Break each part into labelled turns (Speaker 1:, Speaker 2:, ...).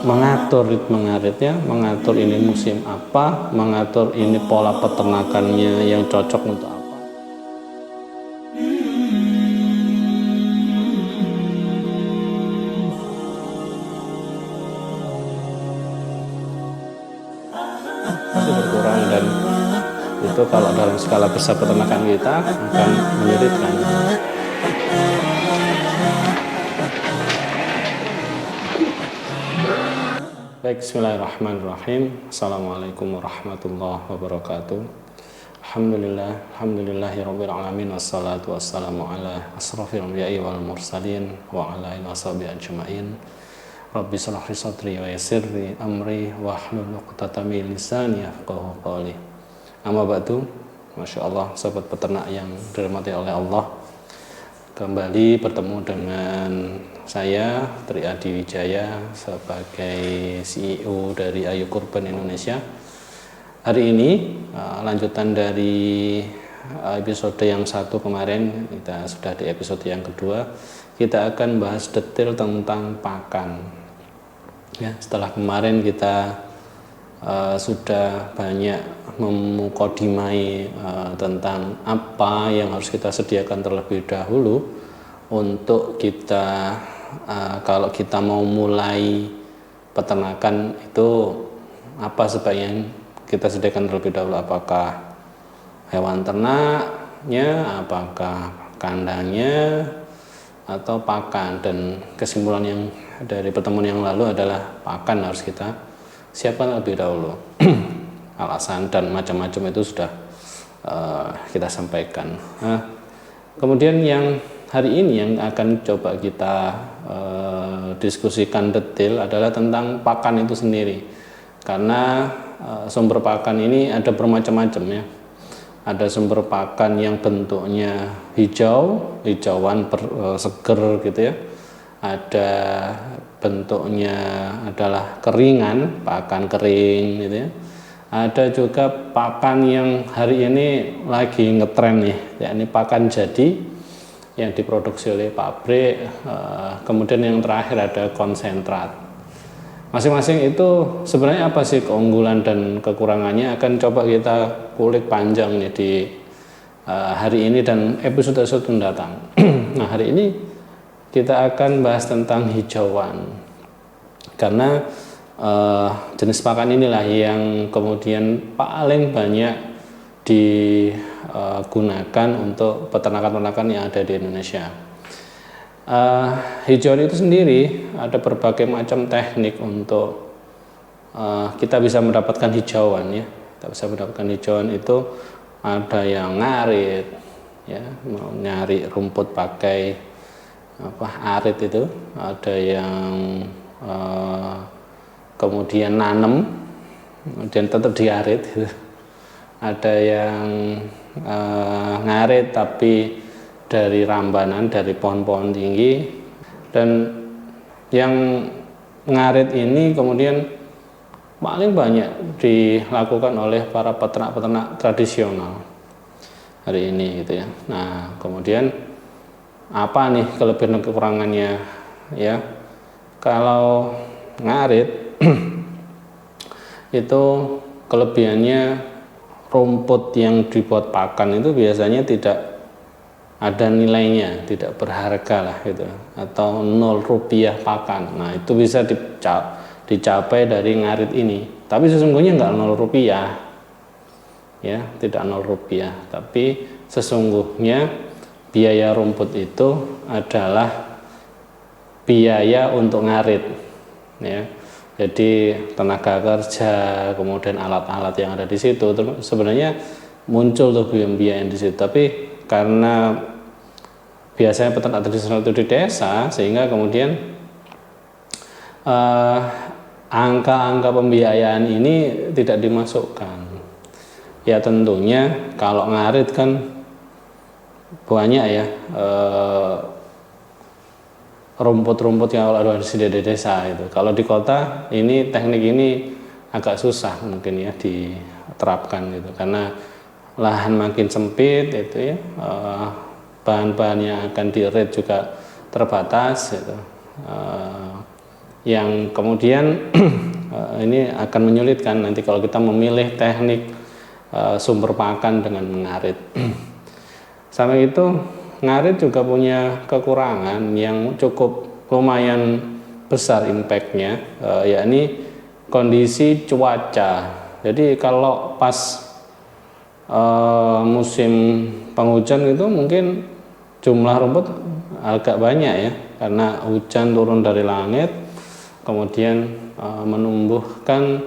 Speaker 1: mengatur ritme ngaritnya, mengatur ini musim apa, mengatur ini pola peternakannya yang cocok untuk apa. Itu berkurang, dan itu kalau dalam skala besar peternakan kita akan menyulitkan. Baik, bismillahirrahmanirrahim. Assalamualaikum warahmatullahi wabarakatuh. Alhamdulillahirabbil alamin, wassalatu wassalamu ala asrofil anbiya'i wal mursalin wa ala alihi washabihi ajmain. Rabbi shrah li sadri wa yassir li amri wahlul 'uqdatam min lisani yafqahu qawli. Amma ba'du. Masyaallah, sahabat peternak yang dirahmati oleh Allah. Kembali bertemu dengan saya Tri Adi Wijaya sebagai CEO dari Ayu Kurban Indonesia. Hari ini lanjutan dari episode yang satu kemarin, kita sudah di episode yang kedua. Kita akan bahas detail tentang pakan. Ya, setelah kemarin kita sudah banyak memukadimai tentang apa yang harus kita sediakan terlebih dahulu untuk kita kalau kita mau mulai peternakan itu apa sebaiknya kita sediakan terlebih dahulu, apakah hewan ternaknya, apakah kandangnya, atau pakan. Dan kesimpulan yang dari pertemuan yang lalu adalah pakan harus kita siapkan lebih dahulu. Alasan dan macam-macam itu sudah kita sampaikan. Kemudian yang hari ini yang akan coba kita diskusikan detail adalah tentang pakan itu sendiri, karena sumber pakan ini ada bermacam-macam ya. Ada sumber pakan yang bentuknya hijauan seger gitu ya. Ada bentuknya adalah keringan, pakan kering gitu ya. Ada juga pakan yang hari ini lagi ngetren nih, yakni pakan jadi yang diproduksi oleh pabrik. Kemudian yang terakhir ada konsentrat. Masing-masing itu sebenarnya apa sih keunggulan dan kekurangannya akan coba kita kulik panjang nih di hari ini dan episode-episode mendatang. Nah, hari ini kita akan bahas tentang hijauan, karena jenis pakan inilah yang kemudian paling banyak digunakan untuk peternakan-peternakan yang ada di Indonesia. Hijauan itu sendiri ada berbagai macam teknik untuk kita bisa mendapatkan hijauan ya. Kita bisa mendapatkan hijauan itu ada yang ngarit ya, nyari rumput pakai arit itu, ada yang kemudian nanem kemudian tetap diarit gitu. Ada yang ngarit tapi dari rambanan, dari pohon-pohon tinggi. Dan yang ngarit ini kemudian paling banyak dilakukan oleh para peternak-peternak tradisional hari ini gitu ya. Nah, kemudian apa nih kelebihan dan kekurangannya ya? Kalau ngarit itu kelebihannya, rumput yang dibuat pakan itu biasanya tidak ada nilainya, tidak berharga lah gitu, atau 0 rupiah pakan. Nah, itu bisa dicapai dari ngarit ini. Tapi sesungguhnya nggak 0 rupiah ya, tidak 0 rupiah, tapi sesungguhnya biaya rumput itu adalah biaya untuk ngarit ya. Jadi tenaga kerja, kemudian alat-alat yang ada di situ sebenarnya muncul tuh biaya di situ. Tapi karena biasanya peternak tradisional itu di desa, sehingga kemudian angka-angka pembiayaan ini tidak dimasukkan. Ya tentunya kalau ngarit kan banyak ya rumput-rumput yang ada di desa itu. Kalau di kota ini teknik ini agak susah mungkin ya diterapkan gitu, karena lahan makin sempit itu ya, bahan-bahan yang akan di-rate juga terbatas gitu. yang kemudian ini akan menyulitkan nanti kalau kita memilih teknik sumber pakan dengan mengarit. Sampai itu ngarit juga punya kekurangan yang cukup lumayan besar impactnya, yakni kondisi cuaca. Jadi kalau pas musim penghujan itu mungkin jumlah rumput agak banyak ya, karena hujan turun dari langit kemudian menumbuhkan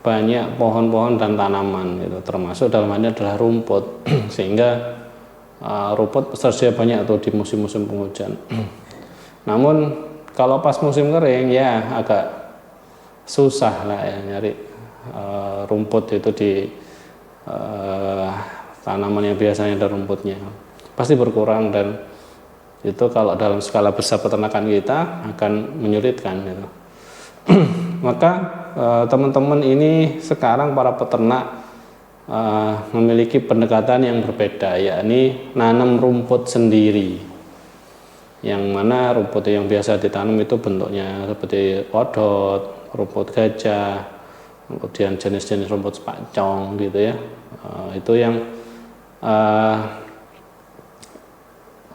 Speaker 1: banyak pohon-pohon dan tanaman gitu, termasuk dalam hal ini adalah rumput sehingga rumput tersedia banyak tuh di musim-musim penghujan. Namun kalau pas musim kering ya agak susah lah ya nyari rumput itu di tanaman yang biasanya ada rumputnya, pasti berkurang, dan itu kalau dalam skala besar peternakan kita akan menyulitkan gitu. Maka teman-teman ini sekarang para peternak memiliki pendekatan yang berbeda, yakni nanam rumput sendiri, yang mana rumput yang biasa ditanam itu bentuknya seperti odot, rumput gajah, kemudian jenis-jenis rumput spacong gitu ya. Itu yang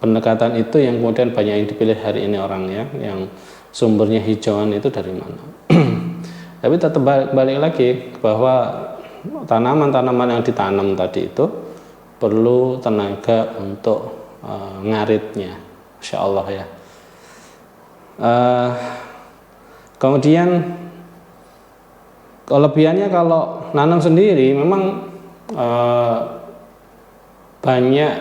Speaker 1: pendekatan itu yang kemudian banyak yang dipilih hari ini orang ya, yang sumbernya hijauan itu dari mana. Tapi tetap balik lagi bahwa tanaman-tanaman yang ditanam tadi itu perlu tenaga untuk ngaritnya, Masya Allah ya. Kemudian kelebihannya kalau nanam sendiri memang banyak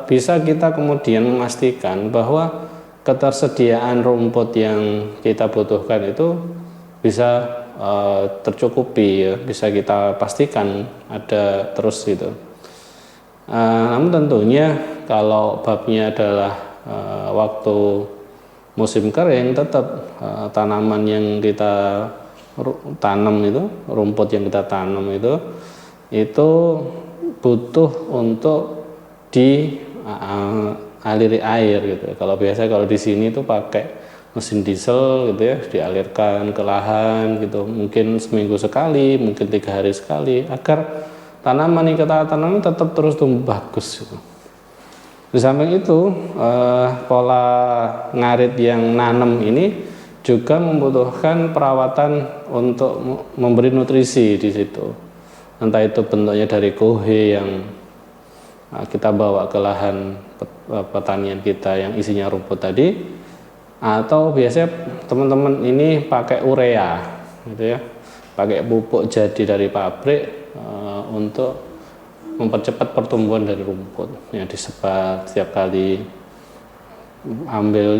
Speaker 1: bisa kita kemudian memastikan bahwa ketersediaan rumput yang kita butuhkan itu bisa tercukupi ya, bisa kita pastikan ada terus gitu. Namun tentunya kalau babnya adalah waktu musim kering, tetap tanaman yang kita tanam itu, rumput yang kita tanam itu butuh untuk dialiri air gitu. Kalau biasa kalau di sini tuh pakai mesin diesel gitu ya, dialirkan ke lahan gitu, mungkin seminggu sekali, mungkin 3 hari sekali, agar tanaman yang kita tanam tetap terus tumbuh bagus gitu. Di samping itu pola ngarit yang nanam ini juga membutuhkan perawatan untuk memberi nutrisi di situ, entah itu bentuknya dari kohe yang kita bawa ke lahan pertanian kita yang isinya rumput tadi, atau biasanya teman-teman ini pakai urea gitu ya, pakai pupuk jadi dari pabrik untuk mempercepat pertumbuhan dari rumput yang disebar setiap kali ambil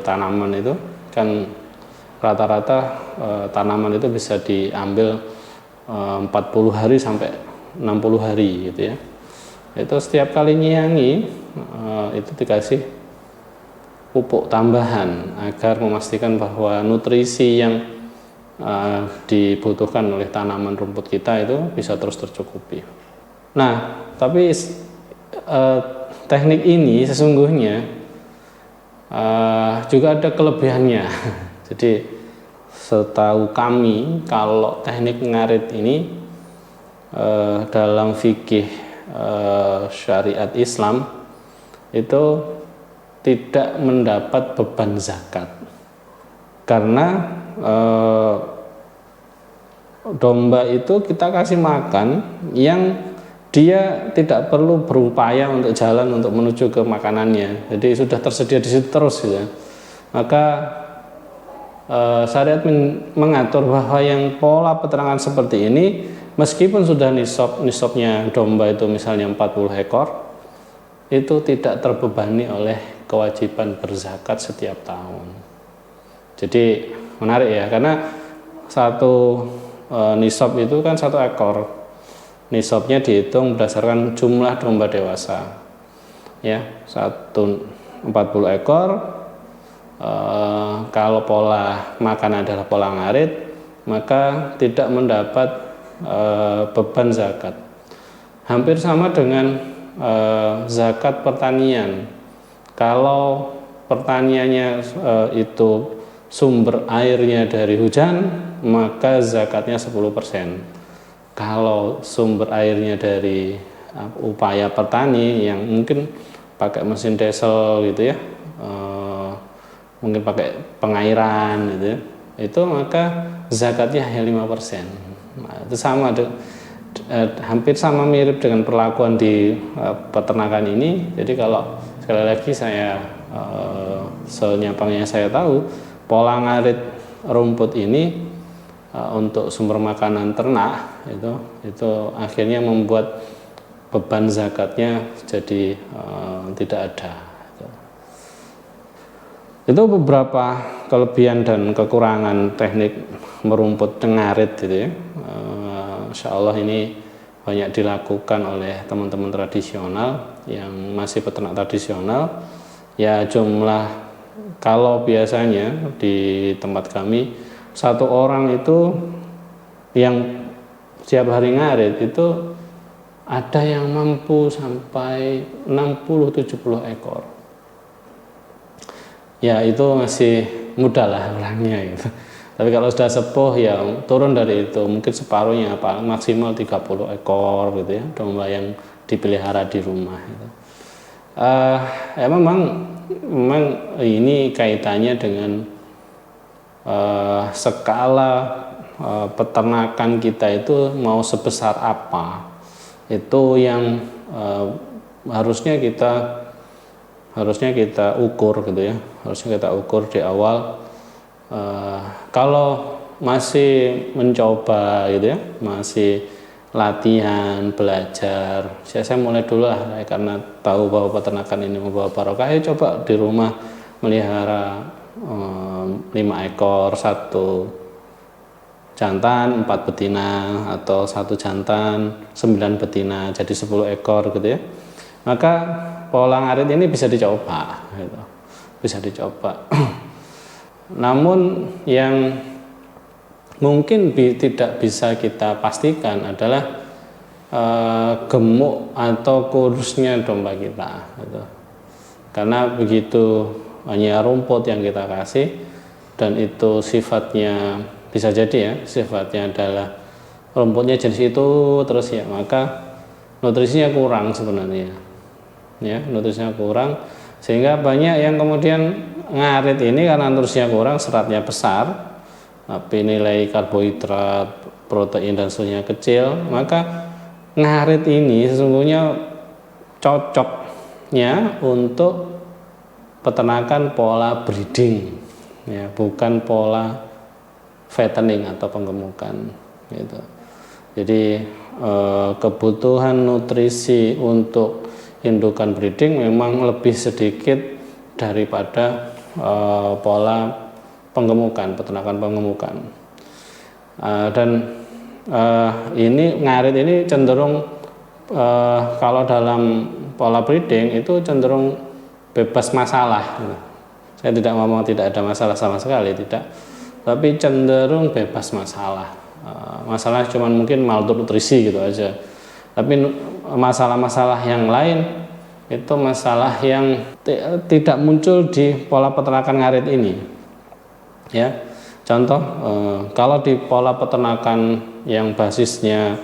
Speaker 1: tanaman itu kan rata-rata tanaman itu bisa diambil 40 hari sampai 60 hari gitu ya. Itu setiap kali nyiangi itu dikasih pupuk tambahan agar memastikan bahwa nutrisi yang dibutuhkan oleh tanaman rumput kita itu bisa terus tercukupi. Nah, tapi teknik ini sesungguhnya juga ada kelebihannya. Jadi setahu kami kalau teknik ngarit ini dalam fikih syariat Islam itu tidak mendapat beban zakat, karena domba itu kita kasih makan yang dia tidak perlu berupaya untuk jalan untuk menuju ke makanannya, jadi sudah tersedia di situ terus gitu. Maka syariat mengatur bahwa yang pola peternakan seperti ini, meskipun sudah nisabnya domba itu misalnya 40 ekor, itu tidak terbebani oleh kewajiban berzakat setiap tahun. Jadi menarik ya, karena satu nisab itu kan 1 ekor. Nisabnya dihitung berdasarkan jumlah domba dewasa. Ya, 40 ekor. Kalau pola makan adalah pola ngarit, maka tidak mendapat beban zakat. Hampir sama dengan zakat pertanian. Kalau pertaniannya itu sumber airnya dari hujan, maka zakatnya 10%. Kalau sumber airnya dari upaya petani yang mungkin pakai mesin diesel gitu ya, mungkin pakai pengairan gitu ya, itu maka zakatnya hanya 5%. Nah, itu sama, hampir sama mirip dengan perlakuan di peternakan ini. Jadi kalau sekali lagi saya senyapangnya saya tahu, pola ngarit rumput ini untuk sumber makanan ternak itu akhirnya membuat beban zakatnya jadi tidak ada. Itu beberapa kelebihan dan kekurangan teknik merumput ngarit gitu ya. Insya Allah ini banyak dilakukan oleh teman-teman tradisional yang masih peternak tradisional. Ya jumlah, kalau biasanya di tempat kami satu orang itu yang setiap hari ngarit itu ada yang mampu sampai 60-70 ekor. Ya itu masih mudah lah orangnya gitu. Tapi kalau sudah sepuh ya turun dari itu, mungkin separuhnya, paling maksimal 30 ekor gitu ya, domba yang dipelihara di rumah gitu. Ya memang ini kaitannya dengan skala peternakan kita itu mau sebesar apa, itu yang harusnya kita ukur gitu ya, harusnya kita ukur di awal. Kalau masih mencoba gitu ya, masih latihan, belajar, saya mulai dulu lah, karena tahu bahwa peternakan ini membawa barokah, coba di rumah melihara 5 ekor, 1 jantan 4 betina, atau 1 jantan 9 betina, jadi 10 ekor gitu ya. Maka pola ngarit ini bisa dicoba gitu. Bisa dicoba. Namun yang mungkin tidak bisa kita pastikan adalah gemuk atau kurusnya domba kita gitu. Karena begitu hanya rumput yang kita kasih, dan itu sifatnya bisa jadi ya, sifatnya adalah rumputnya jenis itu terus ya, maka nutrisinya kurang sebenarnya ya, nutrisinya kurang, sehingga banyak yang kemudian ngarit ini karena nutrisinya kurang, seratnya besar tapi nilai karbohidrat, protein dan seterusnya kecil, maka ngarit ini sesungguhnya cocoknya untuk peternakan pola breeding ya, bukan pola fattening atau penggemukan gitu. Jadi kebutuhan nutrisi untuk indukan breeding memang lebih sedikit daripada pola penggemukan, peternakan penggemukan. Dan ini ngarit ini cenderung kalau dalam pola breeding itu cenderung bebas masalah. Saya tidak ngomong tidak ada masalah sama sekali, tidak, tapi cenderung bebas masalah. Masalah cuman mungkin malnutrisi gitu aja. Tapi masalah-masalah yang lain itu masalah yang tidak muncul di pola peternakan ngarit ini. Ya, contoh kalau di pola peternakan yang basisnya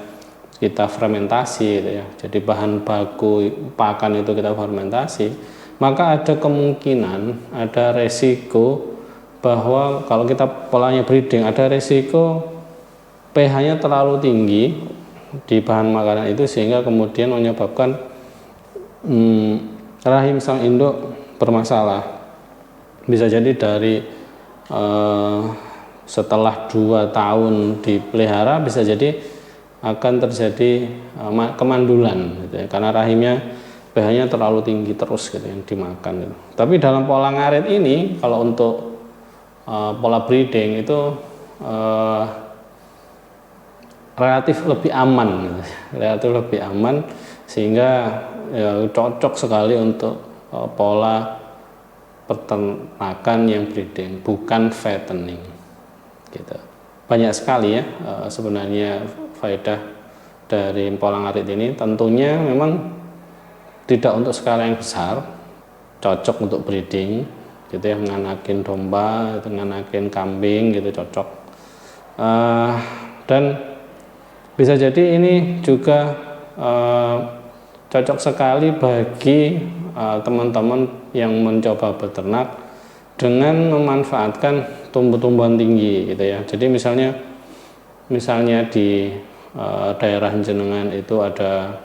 Speaker 1: kita fermentasi gitu ya, jadi bahan baku pakan itu kita fermentasi, maka ada kemungkinan, ada resiko bahwa kalau kita polanya breeding, ada resiko pH-nya terlalu tinggi di bahan makanan itu, sehingga kemudian menyebabkan rahim sang induk bermasalah. Bisa jadi dari setelah 2 tahun dipelihara bisa jadi akan terjadi kemandulan gitu ya, karena rahimnya pH-nya terlalu tinggi terus gitu yang dimakan gitu. Tapi dalam pola ngarit ini, kalau untuk pola breeding itu relatif lebih aman gitu. Relatif lebih aman, sehingga ya, cocok sekali untuk pola peternakan yang breeding, bukan fattening gitu. Banyak sekali ya sebenarnya faedah dari pola ngarit ini. Tentunya memang tidak untuk skala yang besar, cocok untuk breeding, gitu ya, nganakin domba, itu nganakin kambing gitu cocok. Dan bisa jadi ini juga cocok sekali bagi teman-teman yang mencoba beternak dengan memanfaatkan tumbuh-tumbuhan tinggi gitu ya. Jadi misalnya di daerah jenengan itu ada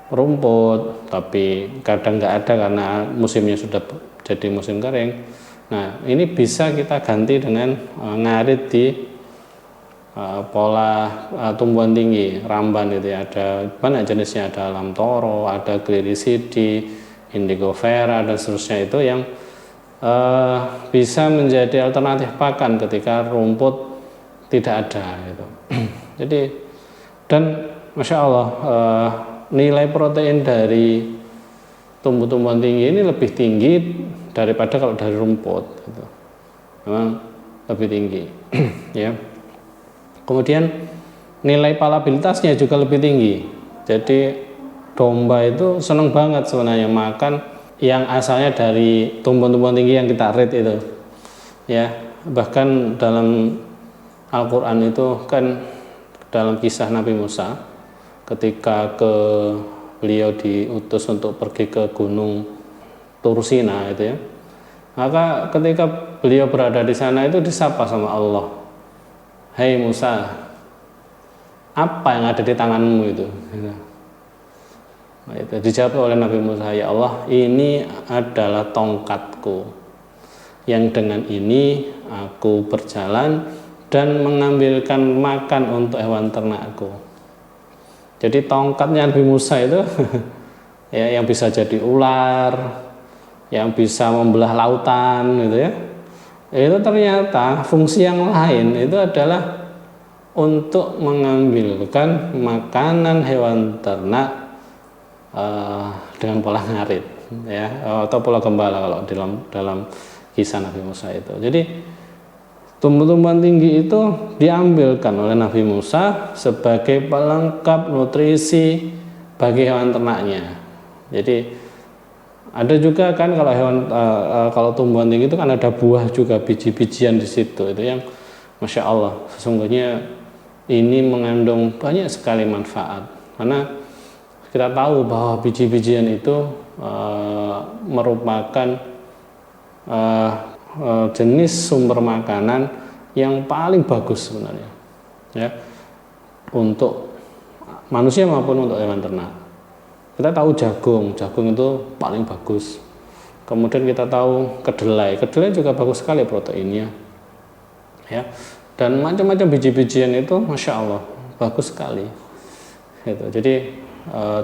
Speaker 1: rumput tapi kadang nggak ada karena musimnya sudah jadi musim kering. Nah, ini bisa kita ganti dengan ngarit di pola tumbuhan tinggi, ramban itu ya. Ada banyak jenisnya, ada alam toro, ada glyrisidi, indigo vera dan seterusnya, itu yang bisa menjadi alternatif pakan ketika rumput tidak ada gitu. Jadi, dan Masya Allah, nilai protein dari tumbuh-tumbuhan tinggi ini lebih tinggi daripada kalau dari rumput gitu. Memang lebih tinggi ya. Kemudian nilai palatabilitasnya juga lebih tinggi. Jadi domba itu seneng banget sebenarnya makan yang asalnya dari tumbuhan-tumbuhan tinggi yang kita red itu ya. Bahkan dalam Al-Quran itu kan, dalam kisah Nabi Musa ketika beliau diutus untuk pergi ke gunung Tursina itu ya, maka ketika beliau berada di sana itu disapa sama Allah, "Hai Musa, apa yang ada di tanganmu itu?" Nah, itu dijawab oleh Nabi Musa, "Ya Allah, ini adalah tongkatku yang dengan ini aku berjalan dan mengambilkan makan untuk hewan ternakku." Jadi tongkatnya Nabi Musa itu ya, yang bisa jadi ular, yang bisa membelah lautan gitu ya, itu ternyata fungsi yang lain itu adalah untuk mengambilkan makanan hewan ternak dengan pola ngarit ya, atau pola gembala kalau dalam kisah Nabi Musa itu. Jadi tumbuh-tumbuhan tinggi itu diambilkan oleh Nabi Musa sebagai pelengkap nutrisi bagi hewan ternaknya. Jadi ada juga kan kalau tumbuhan tinggi itu kan ada buah juga, biji-bijian di situ, itu yang Masya Allah sesungguhnya ini mengandung banyak sekali manfaat, karena kita tahu bahwa biji-bijian itu merupakan jenis sumber makanan yang paling bagus sebenarnya ya, untuk manusia maupun untuk hewan ternak. Kita tahu jagung itu paling bagus. Kemudian kita tahu kedelai juga bagus sekali proteinnya ya, dan macam-macam biji-bijian itu Masya Allah bagus sekali gitu. Jadi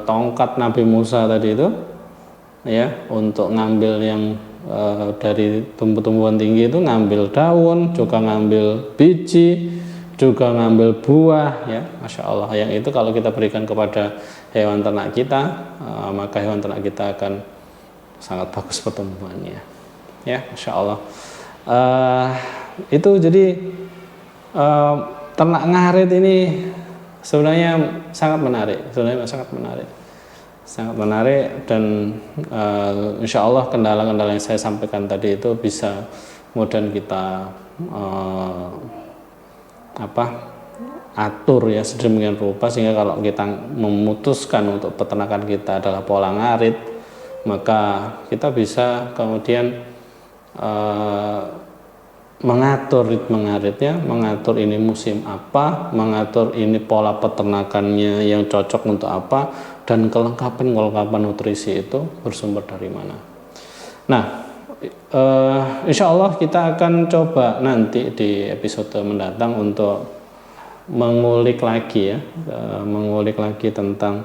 Speaker 1: tongkat Nabi Musa tadi itu ya, untuk ngambil yang dari tumbuh-tumbuhan tinggi itu, ngambil daun, juga ngambil biji, juga ngambil buah ya, Masya Allah. Yang itu kalau kita berikan kepada hewan ternak kita, maka hewan ternak kita akan sangat bagus pertumbuhannya ya, Masya Allah. Itu jadi ternak ngarit ini sebenarnya sangat menarik dan insya Allah kendala-kendala yang saya sampaikan tadi itu bisa kemudian kita atur ya sedemikian rupa, sehingga kalau kita memutuskan untuk peternakan kita adalah pola ngarit, maka kita bisa kemudian mengatur ritme ngaritnya, mengatur ini musim apa, mengatur ini pola peternakannya yang cocok untuk apa, dan kelengkapan nutrisi itu bersumber dari mana. Nah, insya Allah kita akan coba nanti di episode mendatang untuk mengulik lagi tentang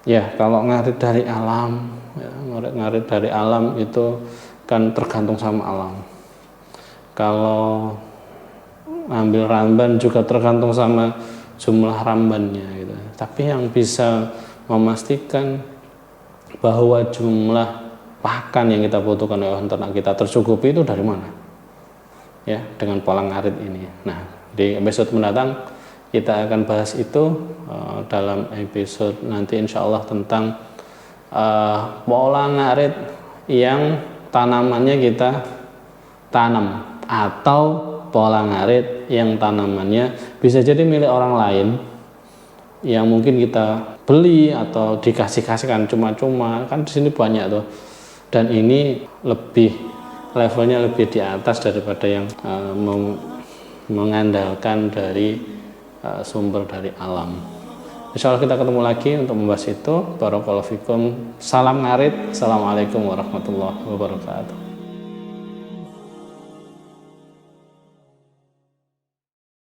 Speaker 1: ya, kalau ngarit dari alam ya, ngarit dari alam itu kan tergantung sama alam. Kalau ambil ramban juga tergantung sama jumlah rambannya gitu. Tapi yang bisa memastikan bahwa jumlah pakan yang kita butuhkan oleh hewan ternak kita tercukupi itu dari mana? Ya, dengan pola ngarit ini. Nah, di episode mendatang kita akan bahas itu dalam episode nanti insya Allah tentang pola ngarit yang tanamannya kita tanam, atau pola ngarit yang tanamannya bisa jadi milik orang lain yang mungkin kita beli atau dikasihkan cuma-cuma, kan di sini banyak tuh, dan ini levelnya lebih di atas daripada yang mengandalkan dari sumber dari alam. Insya Allah kita ketemu lagi untuk membahas itu. Barakallahu fikum. Salam ngarit. Assalamualaikum warahmatullahi wabarakatuh.